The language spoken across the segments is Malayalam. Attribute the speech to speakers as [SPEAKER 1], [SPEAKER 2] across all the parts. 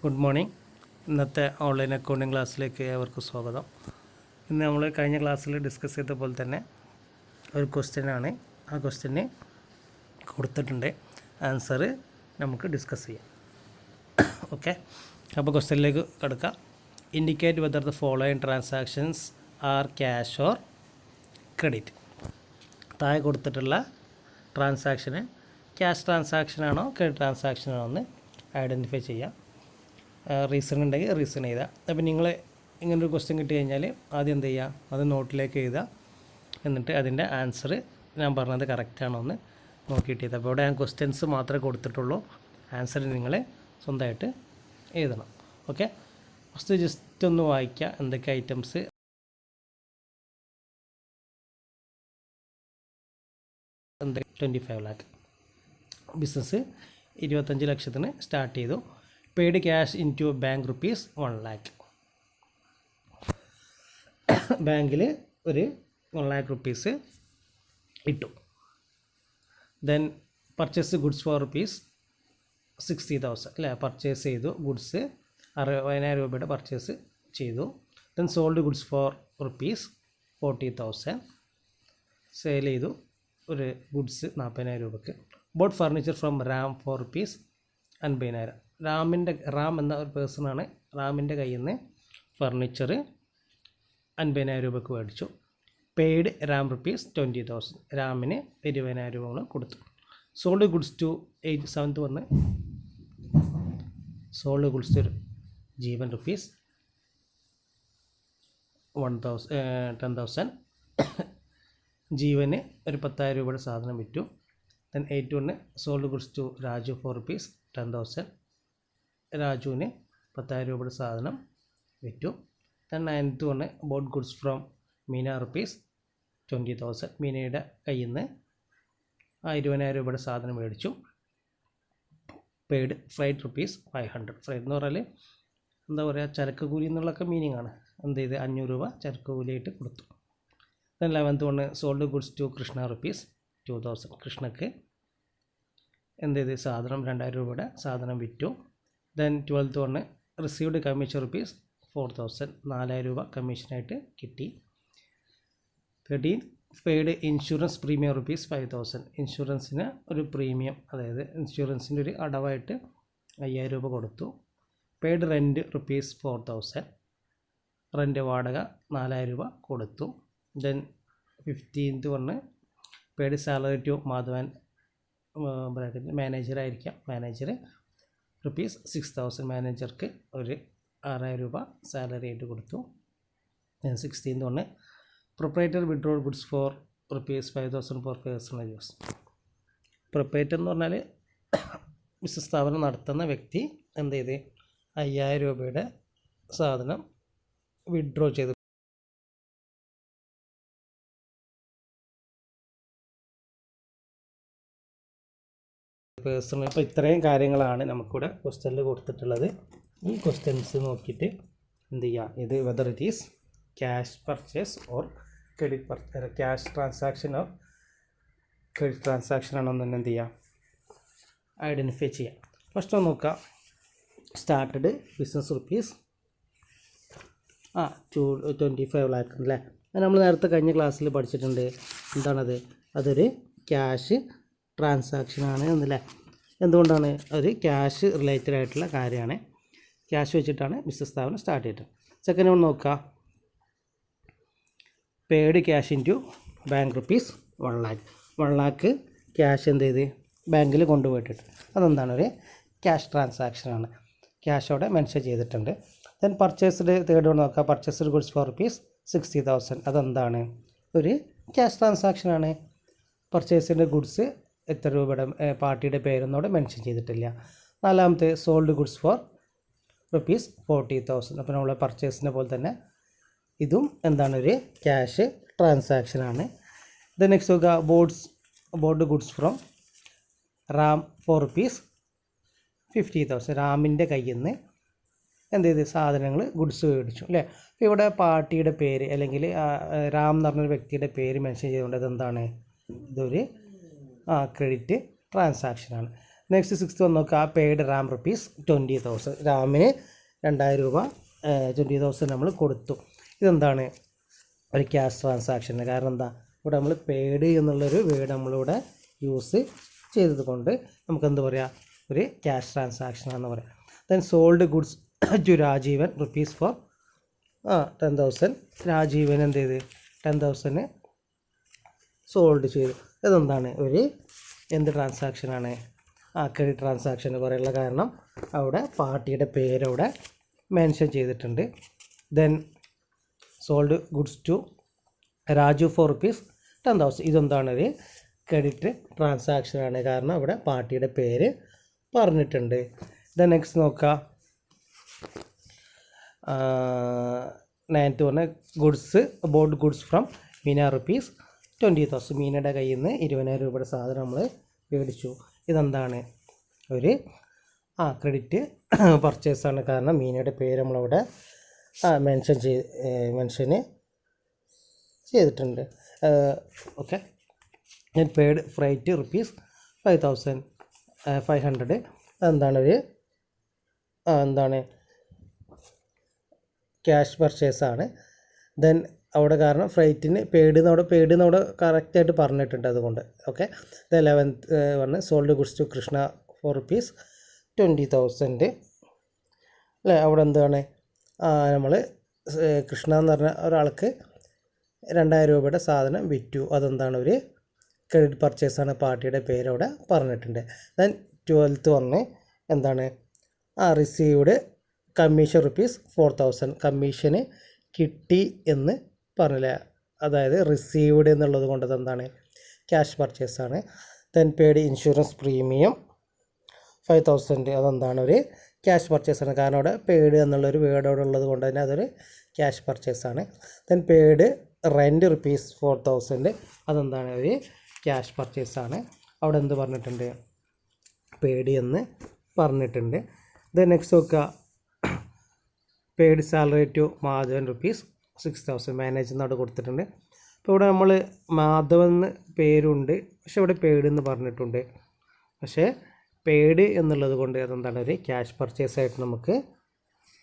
[SPEAKER 1] Good morning. ഇന്നത്തെ ഓൺലൈൻ അക്കൗണ്ടിങ് ക്ലാസ്സിലേക്ക് ഏവർക്കും സ്വാഗതം. ഇന്ന് നമ്മൾ കഴിഞ്ഞ ക്ലാസ്സിൽ ഡിസ്കസ് ചെയ്ത പോലെ തന്നെ ഒരു ക്വസ്റ്റ്യനാണ്. ആ ക്വസ്റ്റ്യന് കൊടുത്തിട്ടുണ്ട്. ആൻസർ നമുക്ക് ഡിസ്കസ് ചെയ്യാം. ഓക്കെ, അപ്പോൾ ക്വസ്റ്റ്യനിലേക്ക് കിടക്കാം. Indicate whether the following transactions are cash or credit. താഴെ കൊടുത്തിട്ടുള്ള ട്രാൻസാക്ഷന് ക്യാഷ് ട്രാൻസാക്ഷനാണോ ക്രെഡിറ്റ് ട്രാൻസാക്ഷനാണോ എന്ന് ഐഡൻറ്റിഫൈ ചെയ്യാം. റീസൺ ഉണ്ടെങ്കിൽ റീസൺ എഴുതുക. അപ്പോൾ നിങ്ങൾ ഇങ്ങനൊരു ക്വസ്റ്റ്യൻ കിട്ടി കഴിഞ്ഞാൽ ആദ്യം എന്ത് ചെയ്യുക, അത് നോട്ടിലേക്ക് എഴുതുക. എന്നിട്ട് അതിൻ്റെ ആൻസർ ഞാൻ പറഞ്ഞത് കറക്റ്റാണോ എന്ന് നോക്കിയിട്ട് ചെയ്താൽ. അപ്പോൾ ഇവിടെ ഞാൻ ക്വസ്റ്റ്യൻസ് മാത്രമേ കൊടുത്തിട്ടുള്ളൂ. ആൻസർ നിങ്ങൾ സ്വന്തമായിട്ട് എഴുതണം. ഓക്കെ, ഫസ്റ്റ് ജസ്റ്റ് ഒന്ന് വായിക്കുക എന്തൊക്കെ ഐറ്റംസ്. 25 lakh ബിസിനസ് 25 ലക്ഷത്തിന് സ്റ്റാർട്ട് ചെയ്തു. Paid cash in to bank rupees 1 lakh. ബാങ്കിൽ ഒരു 1 lakh റുപ്പീസ് ഇട്ടു. Then purchase goods for rupees 60,000 അല്ലേ, പർച്ചേസ് ചെയ്തു. ഗുഡ്സ് 60,000 രൂപയുടെ പർച്ചേസ് ചെയ്തു. Then sold goods for rupees 40,000. Sale ചെയ്തു ഒരു ഗുഡ്സ് 40,000 രൂപയ്ക്ക്. Bought furniture from Ram for rupees 50,000. Ram എന്ന ഒരു പേഴ്സണാണ്. റാമിൻ്റെ കയ്യിൽ നിന്ന് ഫർണിച്ചർ 50,000 രൂപയ്ക്ക് മേടിച്ചു. Paid Ram rupees 20,000. റാമിന് 20,000 രൂപ കൊടുത്തു. സോൾഡ് ഗുഡ്സ് ടു 7th വന്ന് sold goods to Jeevan rupees 10,000. ജീവന് ഒരു 10,000 രൂപയുടെ സാധനം വിറ്റു. ദെൻ 8th വന്ന് sold goods to Raju for rupees 10,000. രാജുവിന് 10,000 രൂപയുടെ സാധനം വിറ്റു. ദെൻ 9th വന്ന് bought goods from Meena rupees 20,000. മീനയുടെ കയ്യിൽ നിന്ന് 20,000 രൂപയുടെ സാധനം മേടിച്ചു. Paid freight rupees 500. ഫ്രൈറ്റ് എന്ന് പറഞ്ഞാൽ എന്താ പറയുക, ചരക്ക് കൂലി എന്നുള്ളൊക്കെ മീനിങ് ആണ്. എന്ത് ചെയ്ത് 500 രൂപ ചരക്ക് കൂലിയായിട്ട് കൊടുത്തു. ദെൻ 11th വന്ന് sold goods to Krishna rupees 2,000. കൃഷ്ണക്ക് എന്ത് ചെയ്ത് സാധനം 2,000 രൂപയുടെ സാധനം വിറ്റു. ദെൻ 12th വന്ന് റിസീവ്ഡ് കമ്മീഷൻ റുപ്പീസ് 4,000. 4,000 രൂപ കമ്മീഷനായിട്ട് കിട്ടി. 13th paid insurance premium rupees 5,000. ഇൻഷുറൻസിന് ഒരു പ്രീമിയം, അതായത് ഇൻഷുറൻസിൻ്റെ ഒരു അടവായിട്ട് 5,000 രൂപ കൊടുത്തു. Paid rent rupees 4,000. റെൻറ്റ് വാടക 4,000 രൂപ കൊടുത്തു. ദെൻ 15th വന്ന് പെയ്ഡ് സാലറി ടു മാധവൻ, മാനേജറായിരിക്കാം, മാനേജർ റുപ്പീസ് 6,000. മാനേജർക്ക് ഒരു 6,000 രൂപ സാലറി ആയിട്ട് കൊടുത്തു. 16th വന്ന് proprietor withdrawal goods for rupees 5,000 for personal use. Proprietor എന്ന് പറഞ്ഞാൽ ബിസിനസ് സ്ഥാപനം നടത്തുന്ന വ്യക്തി എന്ത് ചെയ്ത് 5,000 രൂപയുടെ സാധനം വിഡ്രോ ചെയ്തു. പേഴ്സണൽ. ഇപ്പോൾ ഇത്രയും കാര്യങ്ങളാണ് നമുക്കിവിടെ ക്വസ്റ്റ്യനിൽ കൊടുത്തിട്ടുള്ളത്. ഈ ക്വസ്റ്റ്യൻസ് നോക്കിയിട്ട് എന്ത് ചെയ്യുക, ഇത് whether it is cash purchase or credit cash transaction or credit transaction ആണെന്ന് തന്നെ എന്ത് ചെയ്യുക, ഐഡൻറ്റിഫൈ ചെയ്യാം. ഫസ്റ്റ് ഒന്ന് നോക്കാം. സ്റ്റാർട്ടഡ് ബിസിനസ് റുപ്പീസ് 25 lakh അല്ലേ. അത് നമ്മൾ നേരത്തെ കഴിഞ്ഞ ക്ലാസ്സിൽ പഠിച്ചിട്ടുണ്ട്. എന്താണത്, അതൊരു ക്യാഷ് ട്രാൻസാക്ഷനാണ് എന്നല്ലേ. എന്തുകൊണ്ടാണ്, ഒരു ക്യാഷ് റിലേറ്റഡ് ആയിട്ടുള്ള കാര്യമാണ്. ക്യാഷ് വെച്ചിട്ടാണ് ബിസിനസ് സ്ഥാപനം സ്റ്റാർട്ട് ചെയ്തത്. സെക്കൻഡ് വൺ നോക്കുക. Paid cash in to bank rupees 1 lakh. 1 lakh cash എന്ത് ചെയ്ത് ബാങ്കിൽ കൊണ്ടുപോയിട്ടിട്ട്. അതെന്താണ്, ഒരു ക്യാഷ് ട്രാൻസാക്ഷനാണ്. ക്യാഷ് അവിടെ മെൻഷൻ ചെയ്തിട്ടുണ്ട്. ദെൻ പർച്ചേസ്ഡ്, തേർഡ് വൺ നോക്കുക. Purchased goods for rupees 60,000. അതെന്താണ്, ഒരു ക്യാഷ് ട്രാൻസാക്ഷനാണ്. പർച്ചേസിൻ്റെ ഗുഡ്സ് എത്ര രൂപയുടെ പാർട്ടിയുടെ പേരൊന്നും അവിടെ മെൻഷൻ ചെയ്തിട്ടില്ല. 4th sold goods for rupees 40,000. അപ്പോൾ നമ്മൾ പർച്ചേസിനെ പോലെ തന്നെ ഇതും എന്താണ്, ഒരു ക്യാഷ് ട്രാൻസാക്ഷനാണ്. ദെൻ നെക്സ്റ്റ് നോക്കുക. Bought goods from Ram for rupees 50,000. റാമിൻ്റെ കയ്യിൽ നിന്ന് എന്ത് ചെയ്ത് സാധനങ്ങൾ ഗുഡ്സ് മേടിച്ചു അല്ലേ. അപ്പോൾ ഇവിടെ പാർട്ടിയുടെ പേര് അല്ലെങ്കിൽ റാം എന്ന് പറഞ്ഞൊരു വ്യക്തിയുടെ പേര് മെൻഷൻ ചെയ്തുകൊണ്ട് ഇതെന്താണ്, ഇതൊരു ക്രെഡിറ്റ് ട്രാൻസാക്ഷനാണ്. നെക്സ്റ്റ് 6th വന്ന് നോക്കുക, പെയ്ഡ് റാം റുപ്പീസ് 20,000. റാമിന് 2,000 രൂപ 20,000 നമ്മൾ കൊടുത്തു. ഇതെന്താണ് ഒരു ക്യാഷ് ട്രാൻസാക്ഷൻ. കാരണം എന്താ, ഇവിടെ നമ്മൾ പെയ്ഡ് എന്നുള്ളൊരു വേർഡ് നമ്മളിവിടെ യൂസ് ചെയ്തത് കൊണ്ട് നമുക്കെന്ത് പറയാം, ഒരു ക്യാഷ് ട്രാൻസാക്ഷൻ ആണെന്ന് പറയാം. Then sold goods to Rajeevan rupees for 10,000. Rajeevan എന്ത് ചെയ്ത് 10,000 സോൾഡ് ചെയ്തു. ഇതെന്താണ് ഒരു എന്ത് ട്രാൻസാക്ഷനാണ്, ക്രെഡിറ്റ് ട്രാൻസാക്ഷൻ പറയാനുള്ള കാരണം അവിടെ പാർട്ടിയുടെ പേരവിടെ മെൻഷൻ ചെയ്തിട്ടുണ്ട്. Then sold goods to Raju for rupees 10,000. ഇതെന്താണ് ഒരു ക്രെഡിറ്റ് ട്രാൻസാക്ഷനാണ്, കാരണം അവിടെ പാർട്ടിയുടെ പേര് പറഞ്ഞിട്ടുണ്ട്. ദെൻ നെക്സ്റ്റ് നോക്കുക, 9th പറഞ്ഞ goods boat goods from Meena rupees 20,000. മീനയുടെ കയ്യിൽ നിന്ന് 20,000 രൂപയുടെ സാധനം നമ്മൾ മേടിച്ചു. ഇതെന്താണ് ഒരു ക്രെഡിറ്റ് പർച്ചേസാണ്, കാരണം മീനയുടെ പേര് നമ്മളവിടെ മെൻഷന് ചെയ്തിട്ടുണ്ട്. ഓക്കെ. ഞാൻ പെയ്ഡ് ഫ്രൈറ്റ് റുപ്പീസ് 5,500. അതെന്താണ് ഒരു എന്താണ് ക്യാഷ് പർച്ചേസാണ്. ദെൻ അവിടെ കാരണം ഫ്രൈറ്റിന് പെയ്ഡ് അവിടെ കറക്റ്റായിട്ട് പറഞ്ഞിട്ടുണ്ട്, അതുകൊണ്ട് ഓക്കെ. ദ 11th പറഞ്ഞ് sold goods to Krishna for rupees 20,000 അല്ലേ. അവിടെ എന്താണ് നമ്മൾ കൃഷ്ണ എന്ന് പറഞ്ഞ ഒരാൾക്ക് 2,000 രൂപയുടെ സാധനം വിറ്റു. അതെന്താണ് ഒരു ക്രെഡിറ്റ് പർച്ചേസാണ്, പാർട്ടിയുടെ പേരവിടെ പറഞ്ഞിട്ടുണ്ട്. ദെൻ 12th പറഞ്ഞ് എന്താണ് റിസീവ്ഡ് കമ്മീഷൻ റുപ്പീസ് 4,000. കമ്മീഷന് കിട്ടി എന്ന് പറഞ്ഞില്ല, അതായത് റിസീവ്ഡ് എന്നുള്ളത് കൊണ്ട് അതെന്താണ് ക്യാഷ് പർച്ചേസാണ്. Then paid insurance premium 5,000. അതെന്താണ് ഒരു ക്യാഷ് പർച്ചേസാണ്, കാരണം അവിടെ പെയ്ഡ് എന്നുള്ളൊരു വേർഡ് അവിടെ ഉള്ളത് കൊണ്ട് തന്നെ അതൊരു ക്യാഷ് പർച്ചേസാണ്. Then paid rent rupees 4,000. അതെന്താണ് ഒരു ക്യാഷ് പർച്ചേസാണ്, അവിടെ എന്ത് പറഞ്ഞിട്ടുണ്ട്, പെയ്ഡ് എന്ന് പറഞ്ഞിട്ടുണ്ട്. ദെൻ നെക്സ്റ്റ് നോക്കുക, paid salary to Madhavan rupees 6,000. മാനേജറിന് അവിടെ കൊടുത്തിട്ടുണ്ട്. അപ്പോൾ ഇവിടെ നമ്മൾ മാധവൻ എന്ന് പേരുണ്ട്, പക്ഷെ ഇവിടെ പെയ്ഡ് എന്ന് പറഞ്ഞിട്ടുണ്ട്. പക്ഷേ പെയ്ഡ് എന്നുള്ളത് കൊണ്ട് അതെന്താണ് ഒരു ക്യാഷ് പർച്ചേസായിട്ട് നമുക്ക്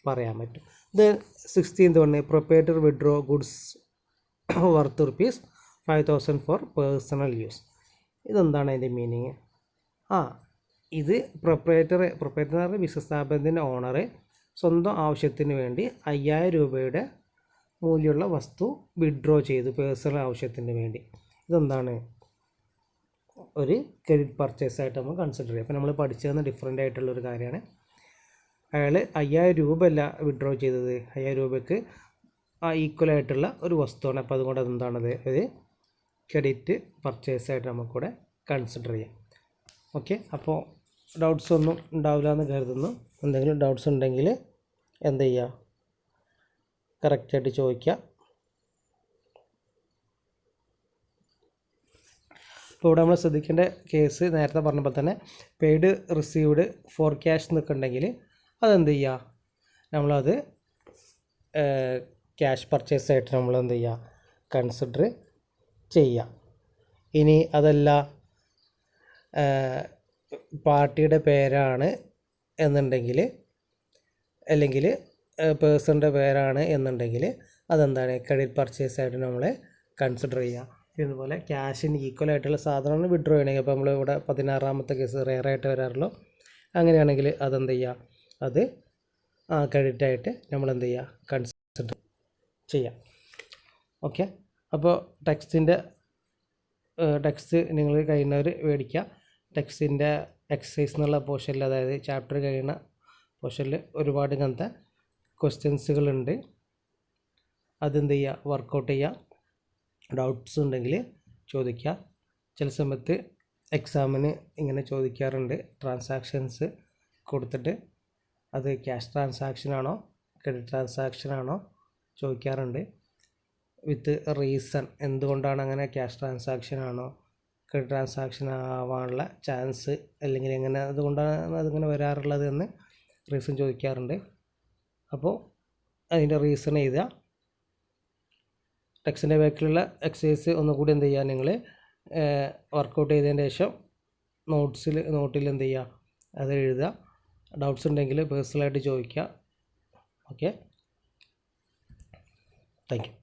[SPEAKER 1] പറയാൻ പറ്റും. ഇത് 16th one proprietor withdraw goods worth rupees 5,000 for personal use. ഇതെന്താണ് അതിൻ്റെ മീനിങ്? ഇത് പ്രൊപ്പറേറ്റർ എന്ന് പറഞ്ഞാൽ ബിസിനസ് സ്ഥാപനത്തിൻ്റെ ഓണർ സ്വന്തം ആവശ്യത്തിന് വേണ്ടി 5,000 രൂപയുടെ മൂല്യമുള്ള വസ്തു വിഡ്രോ ചെയ്തു പേഴ്സണൽ ആവശ്യത്തിന് വേണ്ടി. ഇതെന്താണ് ഒരു ക്രെഡിറ്റ് പർച്ചേസായിട്ട് നമ്മൾ കൺസിഡർ ചെയ്യും. അപ്പോൾ നമ്മൾ പഠിച്ചതെന്ന് ഡിഫറെൻ്റ് ആയിട്ടുള്ളൊരു കാര്യമാണ്. അയാൾ 5,000 രൂപയല്ല വിഡ്രോ ചെയ്തത്, 5,000 രൂപയ്ക്ക് ഈക്വലായിട്ടുള്ള ഒരു വസ്തുവാണ്. അപ്പോൾ അതുകൊണ്ട് അതെന്താണത് ഒരു ക്രെഡിറ്റ് പർച്ചേസായിട്ട് നമുക്കിവിടെ കൺസിഡർ ചെയ്യാം. ഓക്കെ. അപ്പോൾ ഡൗട്ട്സ് ഒന്നും ഉണ്ടാവില്ല എന്ന് കരുതുന്നു. എന്തെങ്കിലും ഡൗട്ട്സ് ഉണ്ടെങ്കിൽ എന്ത് ചെയ്യുക, കറക്റ്റായിട്ട് ചോദിക്കുക. അപ്പോൾ ഇവിടെ നമ്മൾ ശ്രദ്ധിക്കേണ്ട കേസ് നേരത്തെ പറഞ്ഞപ്പോൾ തന്നെ പെയ്ഡ് റിസീവ്ഡ് ഫോർ ക്യാഷ് എന്നൊക്കെ ഉണ്ടെങ്കിൽ അതെന്ത് ചെയ്യുക, നമ്മളത് ക്യാഷ് പർച്ചേസായിട്ട് നമ്മൾ എന്ത് ചെയ്യുക, കൺസിഡർ ചെയ്യുക. ഇനി അതല്ല പാർട്ടിയുടെ പേരാണ് എന്നുണ്ടെങ്കിൽ, അല്ലെങ്കിൽ പേഴ്സണിൻ്റെ പേരാണ് എന്നുണ്ടെങ്കിൽ അതെന്താണ് ക്രെഡിറ്റ് പർച്ചേസായിട്ട് നമ്മൾ കൺസിഡർ ചെയ്യുക. ഇതുപോലെ ക്യാഷിന് ഈക്വലായിട്ടുള്ള സാധനമാണ് വിഡ്രോ ചെയ്യണമെങ്കിൽ, അപ്പോൾ നമ്മൾ ഇവിടെ 16ാമത്തെ കേസ് റെയറായിട്ട് വരാറുള്ളൂ. അങ്ങനെയാണെങ്കിൽ അതെന്ത് ചെയ്യുക, അത് ക്രെഡിറ്റായിട്ട് നമ്മൾ എന്ത് ചെയ്യുക, കൺസിഡർ ചെയ്യാം. ഓക്കെ. അപ്പോൾ ടെക്സ്റ്റ് നിങ്ങൾ കഴിയുന്നവർ മേടിക്കുക. ടെക്സ്റ്റിൻ്റെ എക്സസൈസ് എന്നുള്ള പോർഷനിൽ, അതായത് ചാപ്റ്റർ കഴിയുന്ന പോർഷനിൽ ഒരുപാട് ഇങ്ങനത്തെ ക്വസ്റ്റ്യൻസുകളുണ്ട്. അതെന്ത് ചെയ്യുക, വർക്കൗട്ട് ചെയ്യുക. ഡൗട്ട്സ് ഉണ്ടെങ്കിൽ ചോദിക്കുക. ചില സമയത്ത് എക്സാമിന് ഇങ്ങനെ ചോദിക്കാറുണ്ട്, ട്രാൻസാക്ഷൻസ് കൊടുത്തിട്ട് അത് ക്യാഷ് ട്രാൻസാക്ഷനാണോ ക്രെഡിറ്റ് ട്രാൻസാക്ഷനാണോ ചോദിക്കാറുണ്ട്. വിത്ത് റീസൺ, എന്തുകൊണ്ടാണ് അങ്ങനെ ക്യാഷ് ട്രാൻസാക്ഷനാണോ ക്രെഡിറ്റ് ട്രാൻസാക്ഷൻ ആവാനുള്ള ചാൻസ്, അല്ലെങ്കിൽ എങ്ങനെ അതുകൊണ്ടാണ് അതിങ്ങനെ വരാറുള്ളത് എന്ന് റീസൺ ചോദിക്കാറുണ്ട്. അപ്പോൾ അതിൻ്റെ റീസൺ എഴുതുക. ടെക്സ്റ്റിൻ്റെ ബാക്കിലുള്ള എക്സസൈസ് ഒന്നുകൂടി എന്ത് ചെയ്യുക, നിങ്ങൾ വർക്കൗട്ട് ചെയ്തതിന് ശേഷം നോട്ടിൽ എന്ത് ചെയ്യുക, അത് എഴുതുക. ഡൗട്ട്സ് ഉണ്ടെങ്കിൽ പേഴ്സണലായിട്ട് ചോദിക്കുക. Okay, thank you.